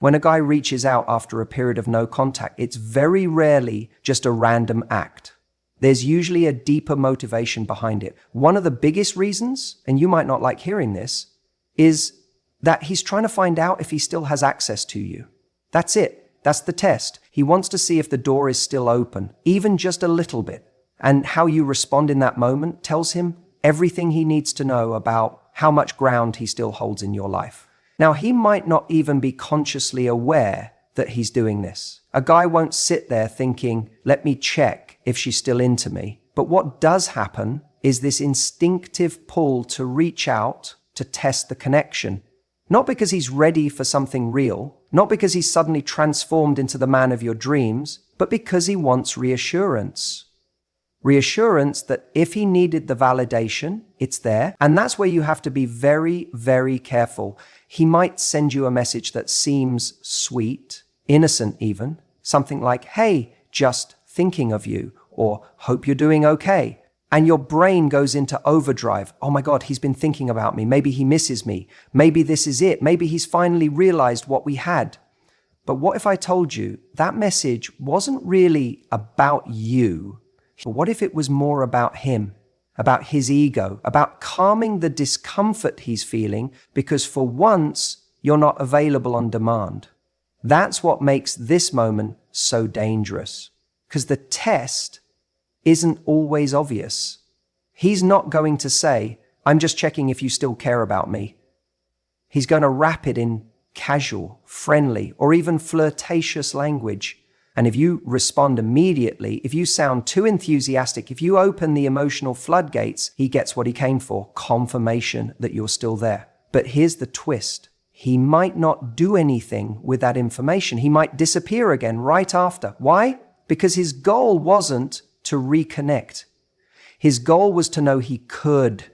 When a guy reaches out after a period of no contact, it's very rarely just a random act. There's usually a deeper motivation behind it. One of the biggest reasons, and you might not like hearing this, is that he's trying to find out if he still has access to you. That's it. That's the test. He wants to see if the door is still open, even just a little bit. And how you respond in that moment tells him everything he needs to know about how much ground he still holds in your life. Now, he might not even be consciously aware that he's doing this. A guy won't sit there thinking, let me check if she's still into me. But what does happen is this instinctive pull to reach out to test the connection. Not because he's ready for something real, not because he's suddenly transformed into the man of your dreams, but because he wants reassurance. Reassurance that if he needed the validation, it's there. And that's where you have to be very, very careful. He might send you a message that seems sweet, innocent even, something like, hey, just thinking of you, or hope you're doing okay. And your brain goes into overdrive. Oh my God, he's been thinking about me. Maybe he misses me. Maybe this is it. Maybe he's finally realized what we had. But what if I told you that message wasn't really about you? But what if it was more about him, about his ego, about calming the discomfort he's feeling because for once you're not available on demand? That's what makes this moment so dangerous, because the test isn't always obvious. He's not going to say, I'm just checking if you still care about me. He's going to wrap it in casual, friendly, or even flirtatious language. And if you respond immediately, if you sound too enthusiastic, if you open the emotional floodgates, he gets what he came for, confirmation that you're still there. But here's the twist. He might not do anything with that information. He might disappear again right after. Why? Because his goal wasn't to reconnect. His goal was to know he could.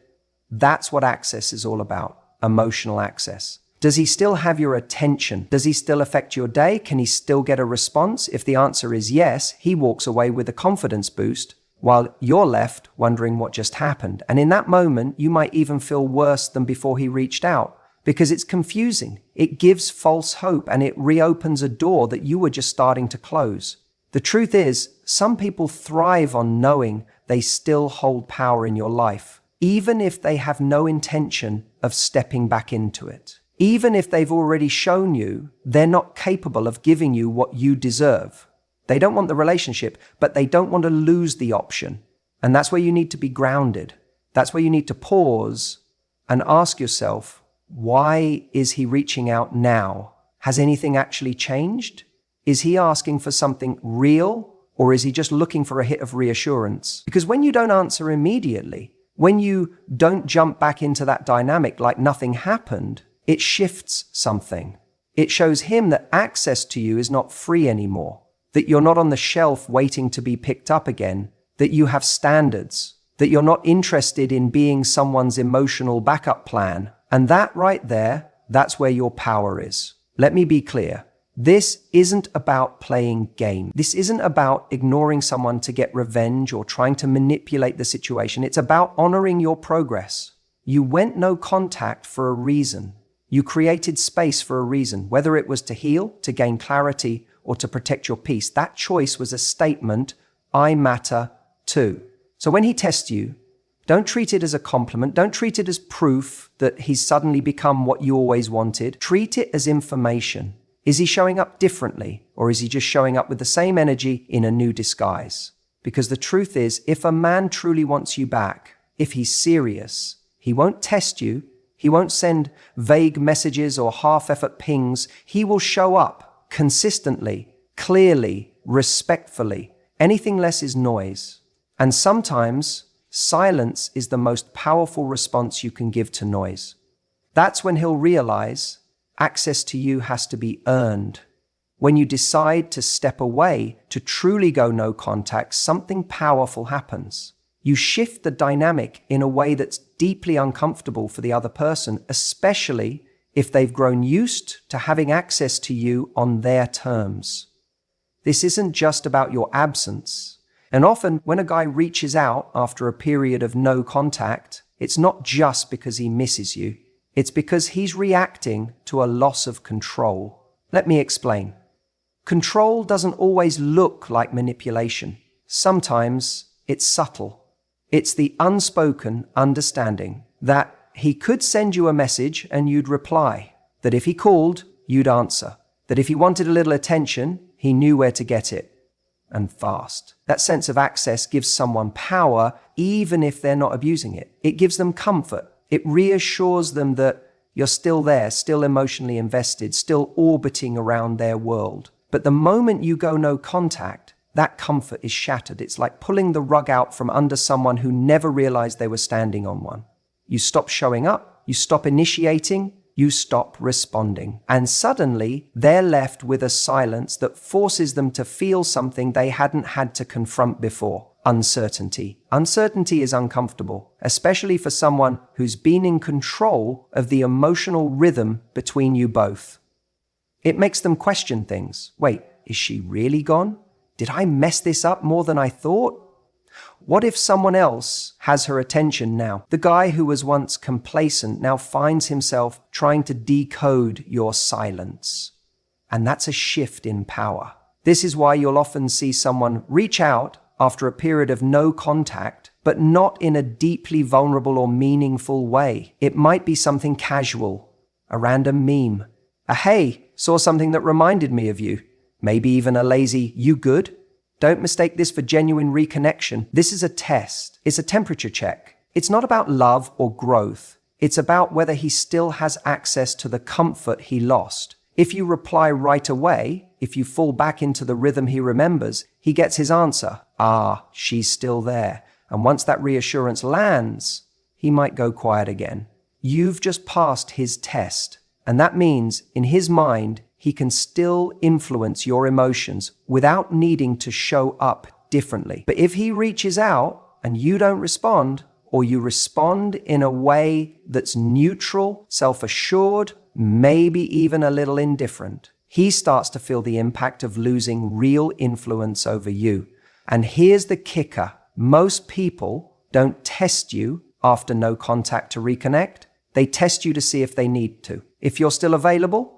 That's what access is all about, emotional access. Does he still have your attention? Does he still affect your day? Can he still get a response? If the answer is yes, he walks away with a confidence boost while you're left wondering what just happened. And in that moment, you might even feel worse than before he reached out because it's confusing. It gives false hope and it reopens a door that you were just starting to close. The truth is, some people thrive on knowing they still hold power in your life, even if they have no intention of stepping back into it. Even if they've already shown you they're not capable of giving you what you deserve. They don't want the relationship, but they don't want to lose the option. And that's where you need to be grounded. That's where you need to pause and ask yourself, why is he reaching out now? Has anything actually changed? Is he asking for something real, or is he just looking for a hit of reassurance? Because when you don't answer immediately, when you don't jump back into that dynamic like nothing happened, it shifts something. It shows him that access to you is not free anymore, that you're not on the shelf waiting to be picked up again, that you have standards, that you're not interested in being someone's emotional backup plan. And that right there, that's where your power is. Let me be clear. This isn't about playing games. This isn't about ignoring someone to get revenge or trying to manipulate the situation. It's about honoring your progress. You went no contact for a reason. You created space for a reason, whether it was to heal, to gain clarity, or to protect your peace. That choice was a statement, I matter too. So when he tests you, don't treat it as a compliment. Don't treat it as proof that he's suddenly become what you always wanted. Treat it as information. Is he showing up differently, or is he just showing up with the same energy in a new disguise? Because the truth is, if a man truly wants you back, if he's serious, he won't test you. He won't send vague messages or half-effort pings. He will show up consistently, clearly, respectfully. Anything less is noise. And sometimes silence is the most powerful response you can give to noise. That's when he'll realize access to you has to be earned. When you decide to step away, to truly go no contact, something powerful happens. You shift the dynamic in a way that's deeply uncomfortable for the other person, especially if they've grown used to having access to you on their terms. This isn't just about your absence. And often when a guy reaches out after a period of no contact, it's not just because he misses you. It's because he's reacting to a loss of control. Let me explain. Control doesn't always look like manipulation. Sometimes it's subtle. It's the unspoken understanding that he could send you a message and you'd reply, that if he called, you'd answer, that if he wanted a little attention, he knew where to get it, and fast. That sense of access gives someone power even if they're not abusing it. It gives them comfort. It reassures them that you're still there, still emotionally invested, still orbiting around their world. But the moment you go no contact, that comfort is shattered. It's like pulling the rug out from under someone who never realized they were standing on one. You stop showing up, you stop initiating, you stop responding. And suddenly, they're left with a silence that forces them to feel something they hadn't had to confront before. Uncertainty. Uncertainty is uncomfortable, especially for someone who's been in control of the emotional rhythm between you both. It makes them question things. Wait, is she really gone? Did I mess this up more than I thought? What if someone else has her attention now? The guy who was once complacent now finds himself trying to decode your silence. And that's a shift in power. This is why you'll often see someone reach out after a period of no contact, but not in a deeply vulnerable or meaningful way. It might be something casual, a random meme, a hey, saw something that reminded me of you, maybe even a lazy, you good? Don't mistake this for genuine reconnection. This is a test. It's a temperature check. It's not about love or growth. It's about whether he still has access to the comfort he lost. If you reply right away, if you fall back into the rhythm he remembers, he gets his answer. Ah, she's still there. And once that reassurance lands, he might go quiet again. You've just passed his test. And that means, in his mind, he can still influence your emotions without needing to show up differently. But if he reaches out and you don't respond, or you respond in a way that's neutral, self-assured, maybe even a little indifferent, he starts to feel the impact of losing real influence over you. And here's the kicker. Most people don't test you after no contact to reconnect. They test you to see if they need to. If you're still available,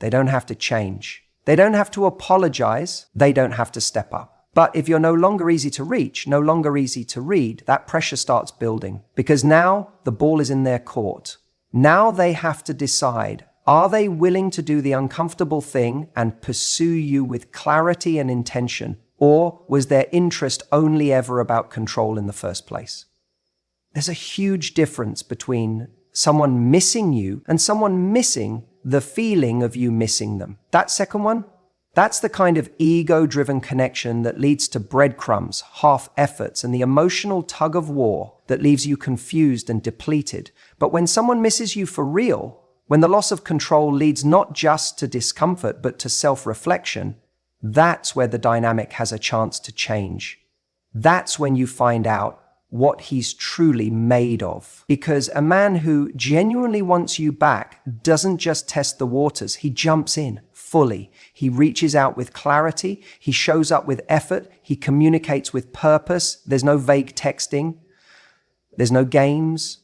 they don't have to change. They don't have to apologize. They don't have to step up. But if you're no longer easy to reach, no longer easy to read, that pressure starts building because now the ball is in their court. Now they have to decide, are they willing to do the uncomfortable thing and pursue you with clarity and intention? Or was their interest only ever about control in the first place? There's a huge difference between someone missing you and someone missing the feeling of you missing them. That second one, that's the kind of ego-driven connection that leads to breadcrumbs, half-efforts, and the emotional tug-of-war that leaves you confused and depleted. But when someone misses you for real, when the loss of control leads not just to discomfort but to self-reflection, that's where the dynamic has a chance to change. That's when you find out what he's truly made of. Because a man who genuinely wants you back doesn't just test the waters, he jumps in fully. He reaches out with clarity, he shows up with effort, he communicates with purpose. There's no vague texting, there's no games,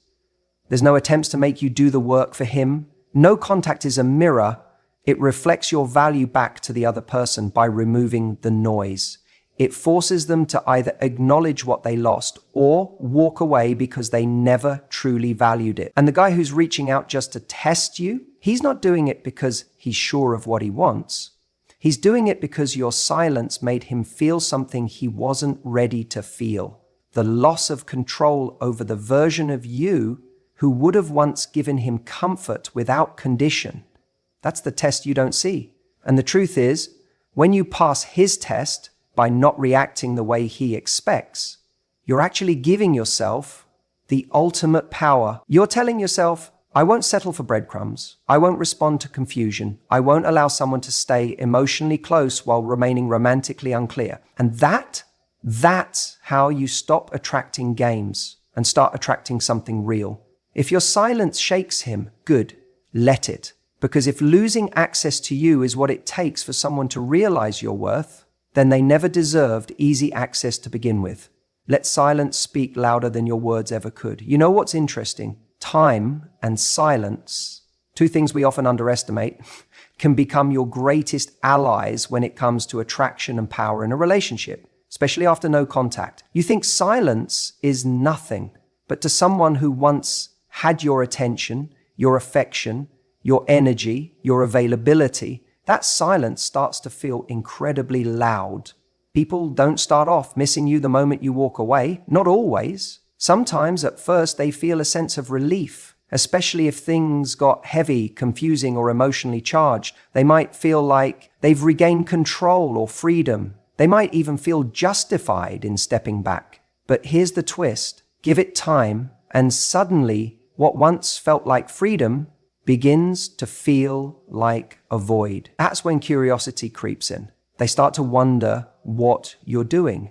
there's no attempts to make you do the work for him. No contact is a mirror. It reflects your value back to the other person by removing the noise. It forces them to either acknowledge what they lost or walk away because they never truly valued it. And the guy who's reaching out just to test you, he's not doing it because he's sure of what he wants. He's doing it because your silence made him feel something he wasn't ready to feel. The loss of control over the version of you who would have once given him comfort without condition. That's the test you don't see. And the truth is, when you pass his test, by not reacting the way he expects, you're actually giving yourself the ultimate power. You're telling yourself, I won't settle for breadcrumbs. I won't respond to confusion. I won't allow someone to stay emotionally close while remaining romantically unclear. And that's how you stop attracting games and start attracting something real. If your silence shakes him, good, let it. Because if losing access to you is what it takes for someone to realize your worth, then they never deserved easy access to begin with. Let silence speak louder than your words ever could. You know what's interesting? Time and silence, two things we often underestimate. can become your greatest allies when it comes to attraction and power in a relationship, especially after no contact. You think silence is nothing, but to someone who once had your attention, your affection, your energy, your availability, that silence starts to feel incredibly loud. People don't start off missing you the moment you walk away, not always. Sometimes at first they feel a sense of relief, especially if things got heavy, confusing, or emotionally charged. They might feel like they've regained control or freedom. They might even feel justified in stepping back. But here's the twist. Give it time, and suddenly what once felt like freedom begins to feel like a void. That's when curiosity creeps in. They start to wonder what you're doing,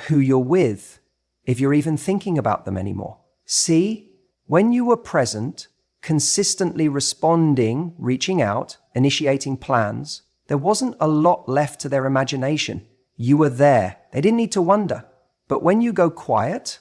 who you're with, if you're even thinking about them anymore. See, when you were present, consistently responding, reaching out, initiating plans, there wasn't a lot left to their imagination. You were there. They didn't need to wonder. But when you go quiet,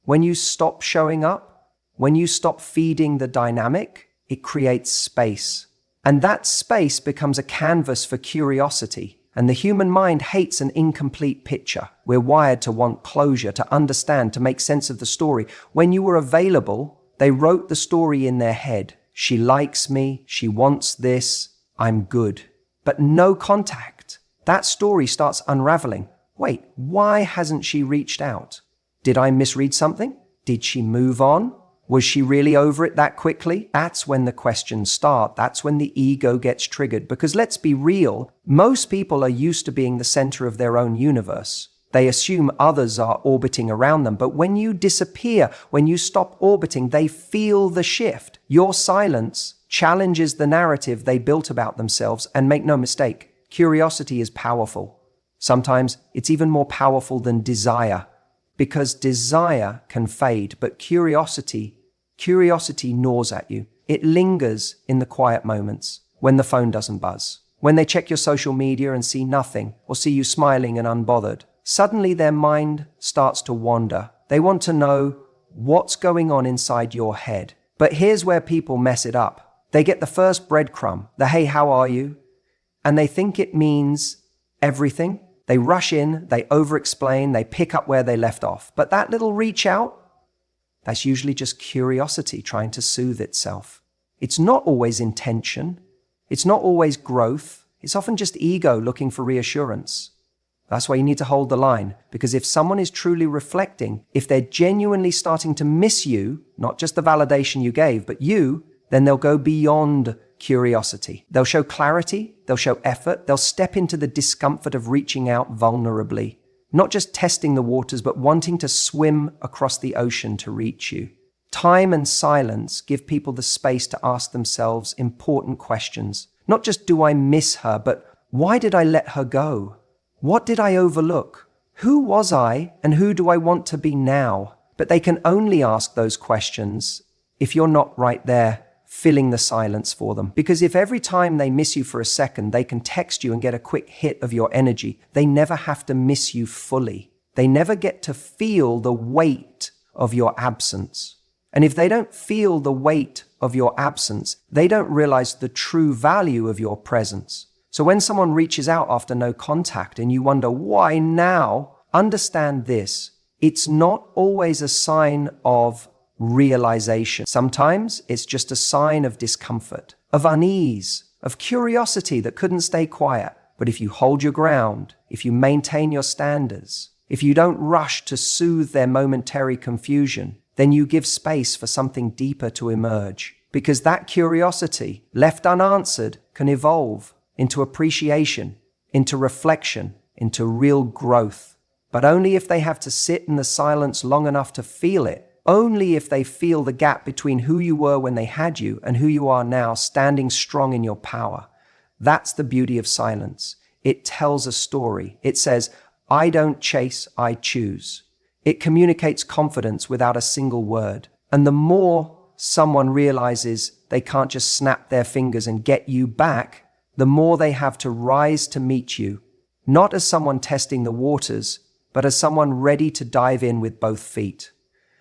when you stop showing up, when you stop feeding the dynamic, it creates space. And that space becomes a canvas for curiosity. And the human mind hates an incomplete picture. We're wired to want closure, to understand, to make sense of the story. When you were available, they wrote the story in their head. She likes me, she wants this, I'm good. But no contact. That story starts unraveling. Wait, why hasn't she reached out? Did I misread something? Did she move on? Was she really over it that quickly? That's when the questions start. That's when the ego gets triggered. Because let's be real, most people are used to being the center of their own universe. They assume others are orbiting around them. But when you disappear, when you stop orbiting, they feel the shift. Your silence challenges the narrative they built about themselves. And make no mistake, curiosity is powerful. Sometimes it's even more powerful than desire. Because desire can fade, but curiosity gnaws at you. It lingers in the quiet moments, when the phone doesn't buzz, when they check your social media and see nothing, or see you smiling and unbothered. Suddenly their mind starts to wander. They want to know what's going on inside your head. But here's where people mess it up. They get the first breadcrumb, the "hey, how are you?" and they think it means everything. They rush in, they over-explain, they pick up where they left off. But that little reach out, that's usually just curiosity trying to soothe itself. It's not always intention. It's not always growth. It's often just ego looking for reassurance. That's why you need to hold the line. Because if someone is truly reflecting, if they're genuinely starting to miss you, not just the validation you gave, but you, then they'll go beyond curiosity. They'll show clarity, they'll show effort, they'll step into the discomfort of reaching out vulnerably, not just testing the waters, but wanting to swim across the ocean to reach you. Time and silence give people the space to ask themselves important questions. Not just, do I miss her, but why did I let her go? What did I overlook? Who was I and who do I want to be now? But they can only ask those questions if you're not right there filling the silence for them. Because if every time they miss you for a second, they can text you and get a quick hit of your energy, they never have to miss you fully. They never get to feel the weight of your absence. And if they don't feel the weight of your absence, they don't realize the true value of your presence. So when someone reaches out after no contact and you wonder why now, understand this. It's not always a sign of realization. Sometimes it's just a sign of discomfort, of unease, of curiosity that couldn't stay quiet. But if you hold your ground, if you maintain your standards, if you don't rush to soothe their momentary confusion, then you give space for something deeper to emerge. Because that curiosity, left unanswered, can evolve into appreciation, into reflection, into real growth. But only if they have to sit in the silence long enough to feel it. Only if they feel the gap between who you were when they had you and who you are now, standing strong in your power. That's the beauty of silence. It tells a story. It says, I don't chase, I choose. It communicates confidence without a single word. And the more someone realizes they can't just snap their fingers and get you back, the more they have to rise to meet you, not as someone testing the waters, but as someone ready to dive in with both feet.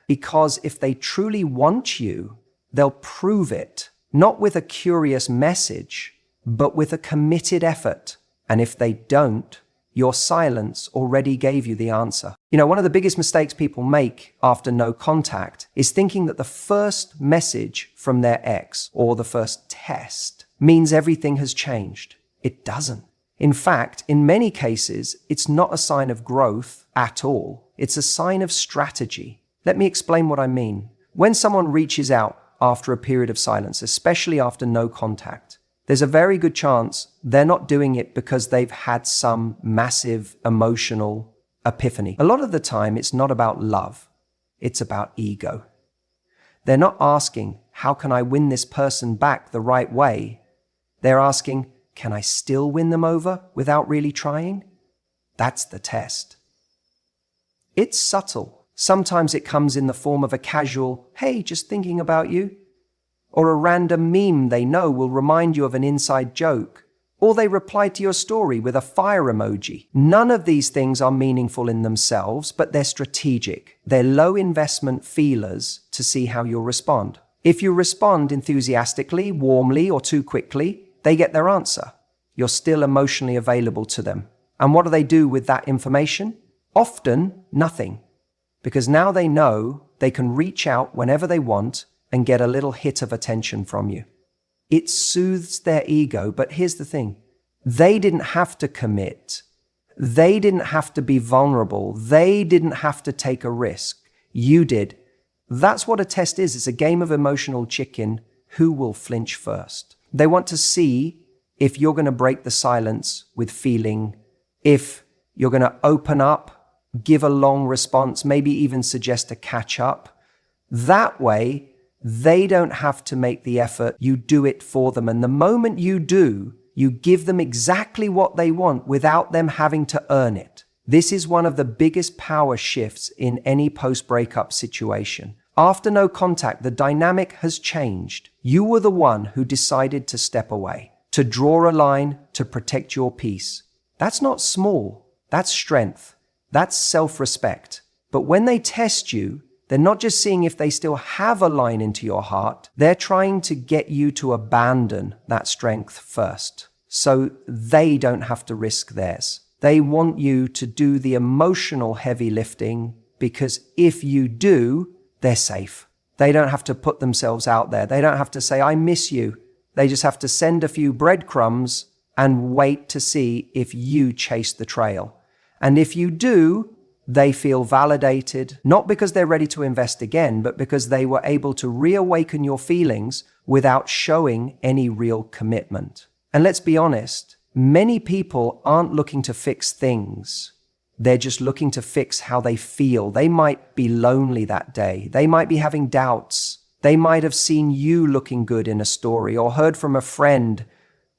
Because if they truly want you, they'll prove it, not with a curious message, but with a committed effort. And if they don't, your silence already gave you the answer. One of the biggest mistakes people make after no contact is thinking that the first message from their ex or the first test means everything has changed. It doesn't. In fact, in many cases, it's not a sign of growth at all. It's a sign of strategy. Let me explain what I mean. When someone reaches out after a period of silence, especially after no contact, there's a very good chance they're not doing it because they've had some massive emotional epiphany. A lot of the time, it's not about love. It's about ego. They're not asking, how can I win this person back the right way? They're asking, can I still win them over without really trying? That's the test. It's subtle. Sometimes it comes in the form of a casual, hey, just thinking about you. Or a random meme they know will remind you of an inside joke. Or they reply to your story with a fire emoji. None of these things are meaningful in themselves, but they're strategic. They're low investment feelers to see how you'll respond. If you respond enthusiastically, warmly, or too quickly, they get their answer. You're still emotionally available to them. And what do they do with that information? Often, nothing. Because now they know they can reach out whenever they want and get a little hit of attention from you. It soothes their ego, but here's the thing. They didn't have to commit. They didn't have to be vulnerable. They didn't have to take a risk. You did. That's what a test is. It's a game of emotional chicken. Who will flinch first? They want to see if you're going to break the silence with feeling, if you're going to open up, give a long response, maybe even suggest a catch up. That way, they don't have to make the effort. You do it for them. And the moment you do, you give them exactly what they want without them having to earn it. This is one of the biggest power shifts in any post-breakup situation. After no contact, the dynamic has changed. You were the one who decided to step away, to draw a line, to protect your peace. That's not small. That's strength. That's self-respect. But when they test you, they're not just seeing if they still have a line into your heart. They're trying to get you to abandon that strength first, so they don't have to risk theirs. They want you to do the emotional heavy lifting, because if you do, they're safe. They don't have to put themselves out there. They don't have to say, I miss you. They just have to send a few breadcrumbs and wait to see if you chase the trail. And if you do, they feel validated, not because they're ready to invest again, but because they were able to reawaken your feelings without showing any real commitment. And let's be honest, many people aren't looking to fix things. They're just looking to fix how they feel. They might be lonely that day. They might be having doubts. They might have seen you looking good in a story or heard from a friend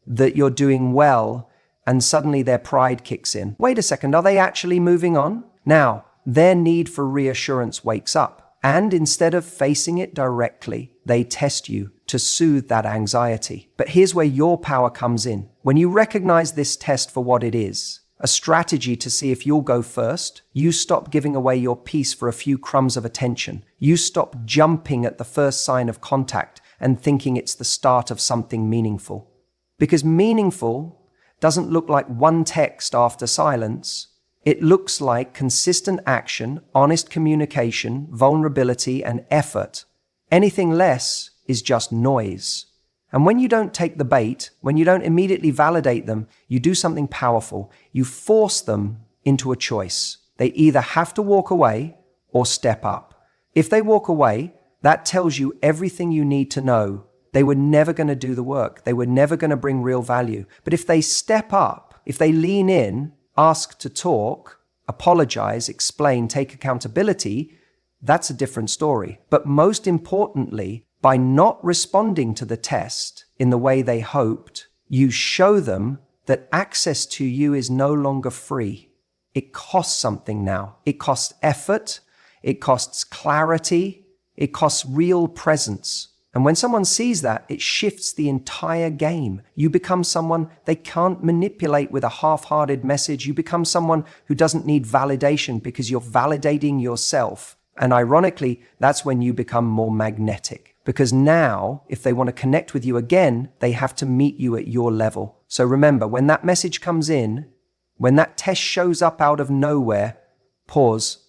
that you're doing well, and suddenly their pride kicks in. Wait a second, are they actually moving on? Now, their need for reassurance wakes up, and instead of facing it directly, they test you to soothe that anxiety. But here's where your power comes in. When you recognize this test for what it is, a strategy to see if you'll go first, you stop giving away your peace for a few crumbs of attention. You stop jumping at the first sign of contact and thinking it's the start of something meaningful. Because meaningful doesn't look like one text after silence. It looks like consistent action, honest communication, vulnerability, and effort. Anything less is just noise. And when you don't take the bait, when you don't immediately validate them, you do something powerful. You force them into a choice. They either have to walk away or step up. If they walk away, that tells you everything you need to know. They were never going to do the work. They were never going to bring real value. But if they step up, if they lean in, ask to talk, apologize, explain, take accountability, that's a different story. But most importantly, by not responding to the test in the way they hoped, you show them that access to you is no longer free. It costs something now. It costs effort. It costs clarity. It costs real presence. And when someone sees that, it shifts the entire game. You become someone they can't manipulate with a half-hearted message. You become someone who doesn't need validation because you're validating yourself. And ironically, that's when you become more magnetic. Because now, if they want to connect with you again, they have to meet you at your level. So remember, when that message comes in, when that test shows up out of nowhere, pause.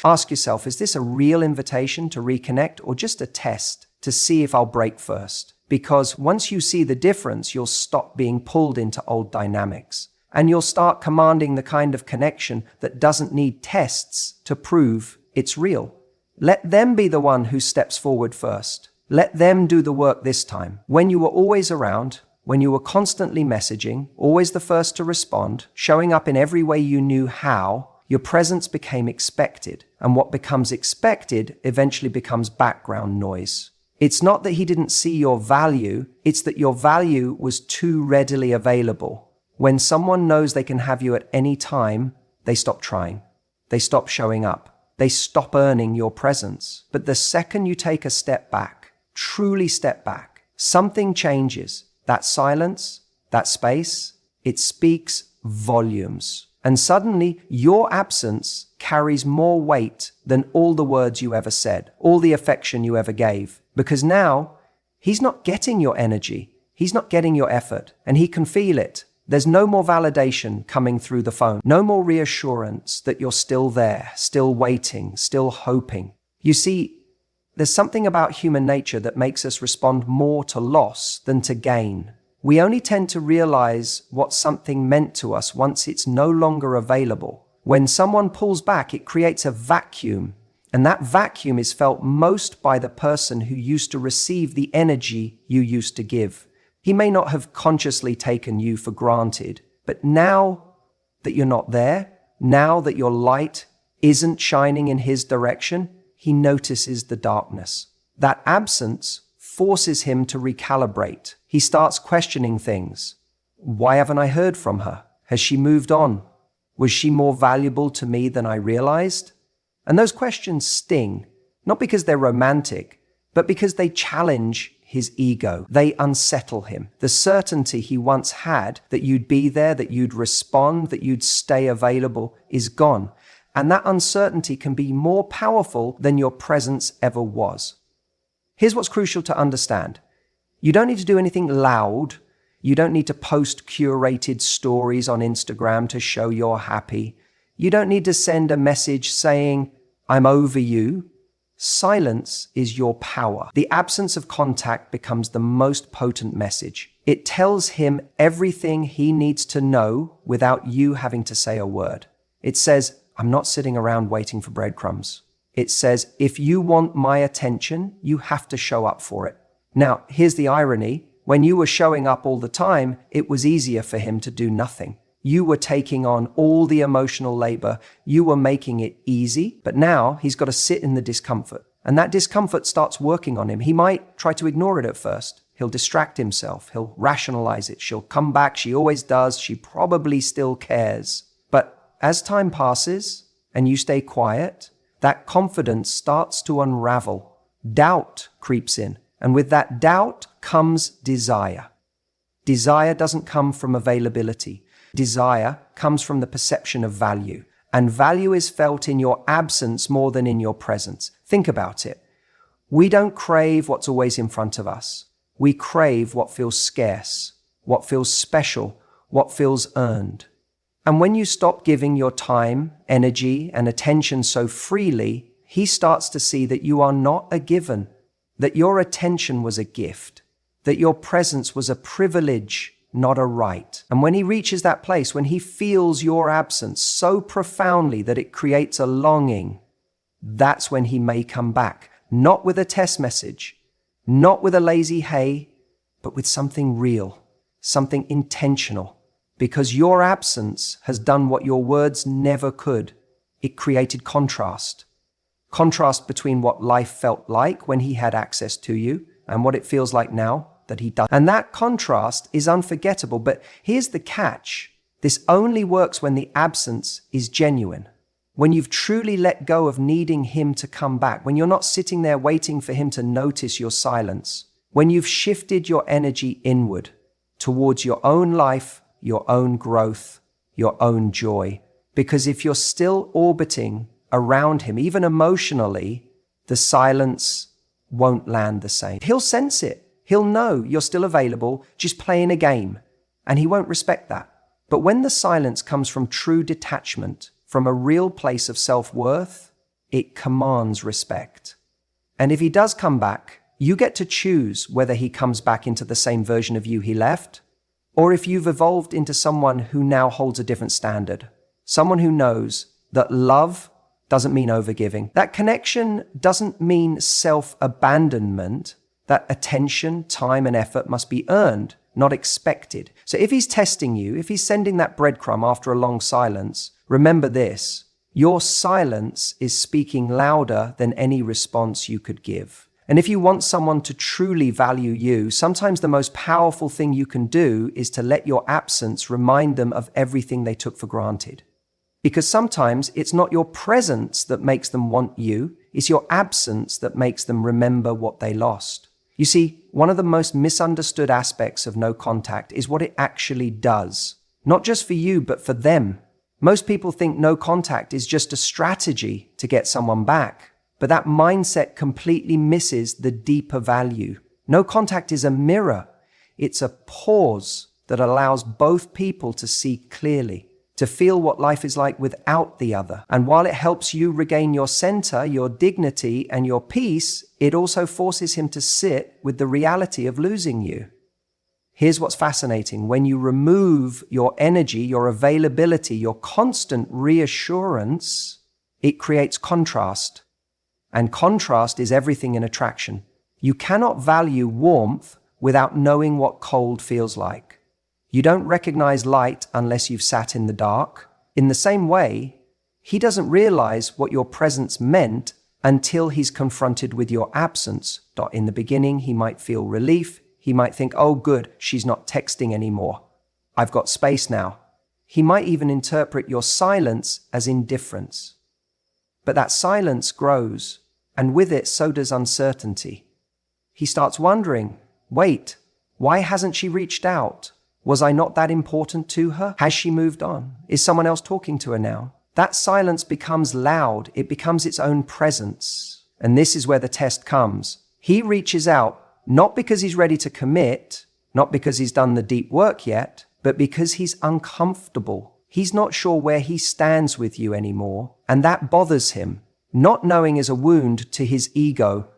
Ask yourself, is this a real invitation to reconnect or just a test to see if I'll break first? Because once you see the difference, you'll stop being pulled into old dynamics. And you'll start commanding the kind of connection that doesn't need tests to prove it's real. Let them be the one who steps forward first. Let them do the work this time. When you were always around, when you were constantly messaging, always the first to respond, showing up in every way you knew how, your presence became expected. And what becomes expected eventually becomes background noise. It's not that he didn't see your value, it's that your value was too readily available. When someone knows they can have you at any time, they stop trying. They stop showing up. They stop earning your presence. But the second you take a step back, truly step back, something changes. That silence, that space, it speaks volumes. And suddenly, your absence carries more weight than all the words you ever said, all the affection you ever gave. Because now, he's not getting your energy. He's not getting your effort. And he can feel it. There's no more validation coming through the phone. No more reassurance that you're still there, still waiting, still hoping. You see, there's something about human nature that makes us respond more to loss than to gain. We only tend to realize what something meant to us once it's no longer available. When someone pulls back, it creates a vacuum, and that vacuum is felt most by the person who used to receive the energy you used to give. He may not have consciously taken you for granted, but now that you're not there, now that your light isn't shining in his direction, he notices the darkness. That absence forces him to recalibrate. He starts questioning things. Why haven't I heard from her? Has she moved on? Was she more valuable to me than I realized? And those questions sting, not because they're romantic, but because they challenge his ego. They unsettle him. The certainty he once had that you'd be there, that you'd respond, that you'd stay available is gone. And that uncertainty can be more powerful than your presence ever was. Here's what's crucial to understand. You don't need to do anything loud. You don't need to post curated stories on Instagram to show you're happy. You don't need to send a message saying, I'm over you. Silence is your power. The absence of contact becomes the most potent message. It tells him everything he needs to know without you having to say a word. It says, I'm not sitting around waiting for breadcrumbs. It says, if you want my attention, you have to show up for it. Now, here's the irony. When you were showing up all the time, it was easier for him to do nothing. You were taking on all the emotional labor. You were making it easy, but now he's got to sit in the discomfort. And that discomfort starts working on him. He might try to ignore it at first. He'll distract himself. He'll rationalize it. She'll come back. She always does. She probably still cares. But as time passes and you stay quiet, that confidence starts to unravel. Doubt creeps in. And with that doubt comes desire. Desire doesn't come from availability. Desire comes from the perception of value. And value is felt in your absence more than in your presence. Think about it. We don't crave what's always in front of us. We crave what feels scarce, what feels special, what feels earned. And when you stop giving your time, energy, and attention so freely, he starts to see that you are not a given, that your attention was a gift, that your presence was a privilege, not a right. And when he reaches that place, when he feels your absence so profoundly that it creates a longing, that's when he may come back, not with a test message, not with a lazy hey, but with something real, something intentional. Because your absence has done what your words never could. It created contrast. Contrast between what life felt like when he had access to you and what it feels like now that he doesn't. And that contrast is unforgettable. But here's the catch. This only works when the absence is genuine. When you've truly let go of needing him to come back. When you're not sitting there waiting for him to notice your silence. When you've shifted your energy inward towards your own life, your own growth, your own joy. Because if you're still orbiting around him, even emotionally, the silence won't land the same. He'll sense it. He'll know you're still available, just playing a game, and he won't respect that. But when the silence comes from true detachment, from a real place of self-worth, it commands respect. And if he does come back, you get to choose whether he comes back into the same version of you he left, or if you've evolved into someone who now holds a different standard, someone who knows that love doesn't mean overgiving. That connection doesn't mean self-abandonment, that attention, time, and effort must be earned, not expected. So if he's testing you, if he's sending that breadcrumb after a long silence, remember this: your silence is speaking louder than any response you could give. And if you want someone to truly value you, sometimes the most powerful thing you can do is to let your absence remind them of everything they took for granted. Because sometimes it's not your presence that makes them want you, it's your absence that makes them remember what they lost. You see, one of the most misunderstood aspects of no contact is what it actually does. Not just for you, but for them. Most people think no contact is just a strategy to get someone back. But that mindset completely misses the deeper value. No contact is a mirror. It's a pause that allows both people to see clearly, to feel what life is like without the other. And while it helps you regain your center, your dignity, and your peace, it also forces him to sit with the reality of losing you. Here's what's fascinating. When you remove your energy, your availability, your constant reassurance, it creates contrast. And contrast is everything in attraction. You cannot value warmth without knowing what cold feels like. You don't recognize light unless you've sat in the dark. In the same way, he doesn't realize what your presence meant until he's confronted with your absence. In the beginning, he might feel relief. He might think, oh good, she's not texting anymore. I've got space now. He might even interpret your silence as indifference. But that silence grows, and with it, so does uncertainty. He starts wondering, wait, why hasn't she reached out? Was I not that important to her? Has she moved on? Is someone else talking to her now? That silence becomes loud. It becomes its own presence. And this is where the test comes. He reaches out, not because he's ready to commit, not because he's done the deep work yet, but because he's uncomfortable. He's not sure where he stands with you anymore, and that bothers him. Not knowing is a wound to his ego.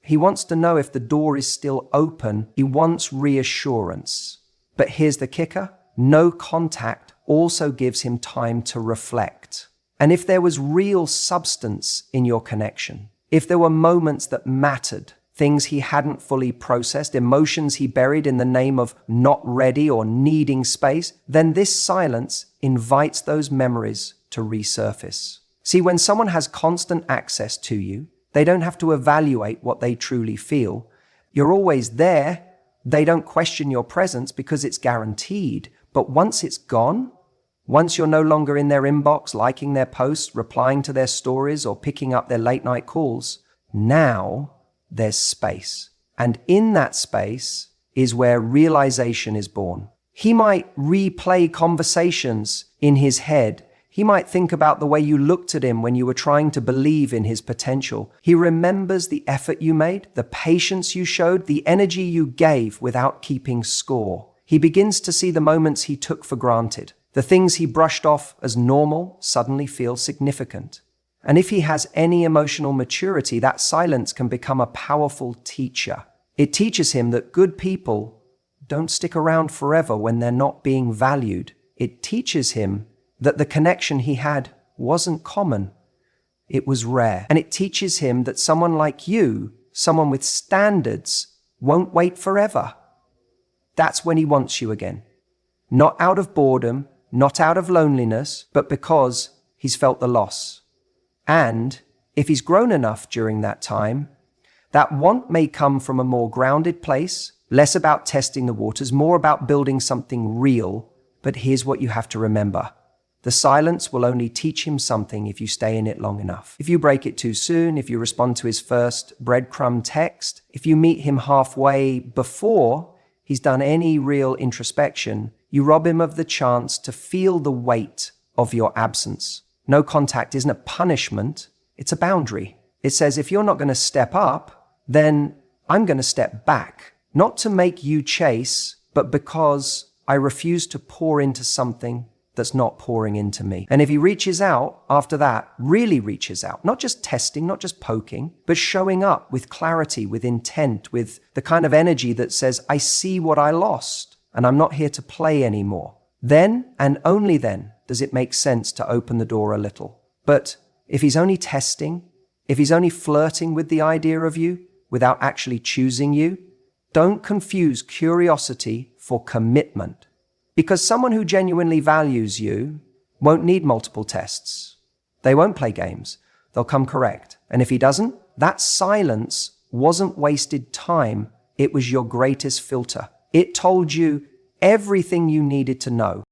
He wants to know if the door is still open. He wants reassurance. But here's the kicker. No contact also gives him time to reflect. And if there was real substance in your connection, if there were moments that mattered, things he hadn't fully processed, emotions he buried in the name of not ready or needing space, then this silence invites those memories to resurface. See, when someone has constant access to you, they don't have to evaluate what they truly feel. You're always there. They don't question your presence because it's guaranteed. But once it's gone, once you're no longer in their inbox, liking their posts, replying to their stories, or picking up their late night calls, now there's space. And in that space is where realization is born. He might replay conversations in his head. He might think about the way you looked at him when you were trying to believe in his potential. He remembers the effort you made, the patience you showed, the energy you gave without keeping score. He begins to see the moments he took for granted. The things he brushed off as normal suddenly feel significant. And if he has any emotional maturity, that silence can become a powerful teacher. It teaches him that good people don't stick around forever when they're not being valued. It teaches him that the connection he had wasn't common. It was rare. And it teaches him that someone like you, someone with standards, won't wait forever. That's when he wants you again. Not out of boredom, not out of loneliness, but because he's felt the loss. And if he's grown enough during that time, that want may come from a more grounded place, less about testing the waters, more about building something real. But here's what you have to remember. The silence will only teach him something if you stay in it long enough. If you break it too soon, if you respond to his first breadcrumb text, if you meet him halfway before he's done any real introspection, you rob him of the chance to feel the weight of your absence. No contact isn't a punishment, it's a boundary. It says if you're not going to step up, then I'm going to step back, not to make you chase, but because I refuse to pour into something that's not pouring into me. And if he reaches out after that, really reaches out, not just testing, not just poking, but showing up with clarity, with intent, with the kind of energy that says, I see what I lost and I'm not here to play anymore. Then, and only then, does it make sense to open the door a little. But if he's only testing, if he's only flirting with the idea of you without actually choosing you, don't confuse curiosity for commitment. Because someone who genuinely values you won't need multiple tests. They won't play games. They'll come correct. And if he doesn't, that silence wasn't wasted time. It was your greatest filter. It told you everything you needed to know.